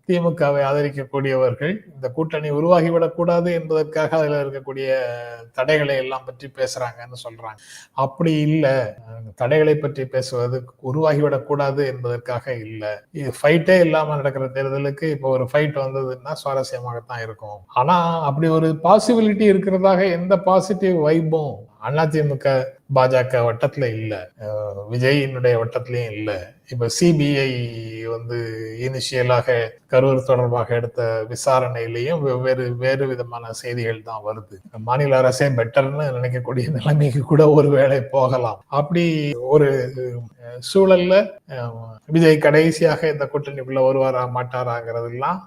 திமுகவை ஆதரிக்கக்கூடியவர்கள் இந்த கூட்டணி உருவாகிவிடக் கூடாது என்பதற்காக அதுல இருக்கக்கூடிய தடைகளை எல்லாம் பற்றி பேசுறாங்கன்னு சொல்றாங்க. அப்படி இல்ல, தடைகளை பற்றி பேசுவது உருவாகிவிடக் கூடாது என்பதற்காக இல்ல. இது ஃபைட்டே இல்லாம நடக்கிற தேர்தலுக்கு இப்போ ஒரு ஃபைட் வந்ததுன்னா சுவாரஸ்யமாகத்தான் இருக்கும். ஆனா அப்படி ஒரு பாசிபிலிட்டி இருக்கிறதாக எந்த பாசிட்டிவ் வைப்பும் அதிமுக பாஜக வட்டத்துல இல்ல, விஜயினுடைய வட்டத்திலயும் இல்ல. இப்ப சிபிஐ இனிஷியலாக கரூர் தொடர்பாக எடுத்த விசாரணையிலையும் வேறு விதமான செய்திகள் தான் வருது. மாநில அரசே பெட்டர்னு நினைக்கக்கூடிய நிலைமைக்கு கூட ஒருவேளை போகலாம். அப்படி ஒரு சூழல்ல விஜய் கடைசியாக இந்த கூட்டணிக்குள்ள வருவாரா மாட்டாராங்கிறதுலாம்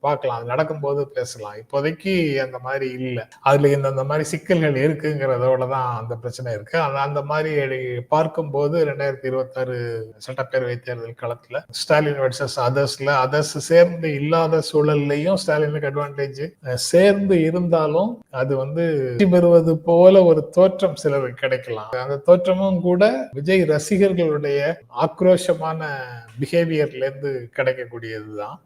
பார்க்கலாம், அது நடக்கும்போது பேசலாம். இப்போதைக்கு அந்த மாதிரி இல்லை. அதுல இந்த மாதிரி சிக்கல்கள் இருக்குங்கிறதோடதான் அந்த பிரச்சனை இருக்கு. அந்த மாதிரி பார்க்கும்போது 2026 சட்டப்பேரவை தேர்தல் களத்துல ஸ்டாலின் வர்சஸ் அதர்ஸ் சேர்ந்து இல்லாத சூழல்லையும் ஸ்டாலினுக்கு அட்வான்டேஜ், சேர்ந்து இருந்தாலும் அது வெற்றி பெறுவது போல ஒரு தோற்றம் சிலருக்கு கிடைக்கலாம். அந்த தோற்றமும் கூட விஜய் ரசிகர்களுடைய ஆக்ரோஷமான பிஹேவியர்ல இருந்து கிடைக்கக்கூடியதுதான்.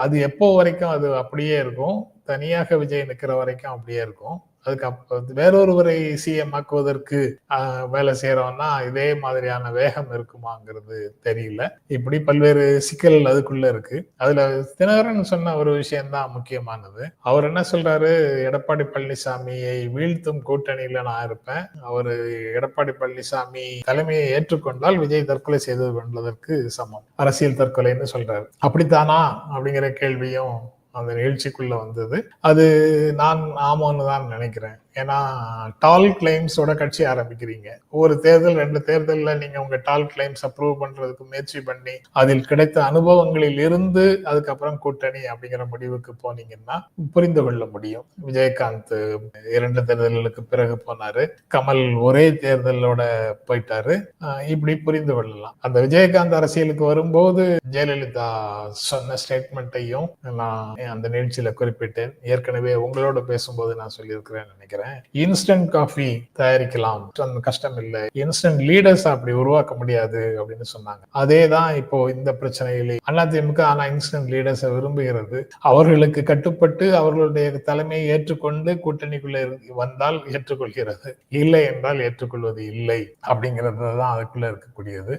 அது எப்போ வரைக்கும் அது அப்படியே இருக்கும், தனியாக விஜய் நிக்கிற வரைக்கும் அப்படியே இருக்கும். அதுக்கு வேறொருவரை சிஎம் ஆக்குவதற்கு வேலை செய்யறோம்னா இதே மாதிரியான வேகம் இருக்குமாங்கிறது தெரியல. இப்படி பல்வேறு சிக்கல் அதுக்குள்ள இருக்கு. அதுல தினகரன் சொன்ன ஒரு விஷயம்தான் முக்கியமானது. அவர் என்ன சொல்றாரு, எடப்பாடி பழனிசாமியை வீழ்த்தும் கூட்டணியில நான் இருப்பேன், அவரு எடப்பாடி பழனிசாமி தலைமையை ஏற்றுக்கொண்டால் விஜய் தற்கொலை செய்து கொண்டதற்கு சமம், அரசியல் தற்கொலைன்னு சொல்றாரு. அப்படித்தானா அப்படிங்கிற கேள்வியும் அந்த நிகழ்ச்சிக்குள்ள வந்தது. அது நான் ஆமான்னு தான் நினைக்கிறேன். ஏன்னா டால் கிளைம்ஸோட கட்சி ஆரம்பிக்கிறீங்க, ஒரு தேர்தல் 2 தேர்தல்ல நீங்க உங்க டால் கிளைம்ஸ் அப்ரூவ் பண்றதுக்கு முயற்சி பண்ணி அதில் கிடைத்த அனுபவங்களில் இருந்து அதுக்கப்புறம் கூட்டணி அப்படிங்கிற முடிவுக்கு போனீங்கன்னா புரிந்து கொள்ள முடியும். விஜயகாந்த் 2 தேர்தல்களுக்கு பிறகு போனாரு, கமல் ஒரே தேர்தலோட போயிட்டாரு, இப்படி புரிந்து கொள்ளலாம். அந்த விஜயகாந்த் அரசியலுக்கு வரும்போது ஜெயலலிதா சொன்ன ஸ்டேட்மெண்ட்டையும் நான் அந்த நிகழ்ச்சியில குறிப்பிட்டேன். ஏற்கனவே உங்களோட பேசும்போது நான் சொல்லியிருக்கிறேன் நினைக்கிறேன். இன்ஸ்டன்ட் காஃபி தயாரிக்கலாம், கஷ்டம் இல்லை, இன்ஸ்டன்ட் லீடர்ஸ் அப்படி உருவாக்க முடியாது அப்படின்னு சொன்னாங்க. அதேதான் இப்போ இந்த பிரச்சனையிலே அதிமுக ஆனா இன்ஸ்டன்ட் லீடர்ஸை விரும்புகிறது. அவர்களுக்கு கட்டுப்பட்டு அவர்களுடைய தலைமையை ஏற்றுக்கொண்டு கூட்டணிக்குள்ள வந்தால் ஏற்றுக்கொள்கிறது, இல்லை என்றால் ஏற்றுக்கொள்வது இல்லை அப்படிங்கிறது தான் அதுக்குள்ள இருக்கக்கூடியது.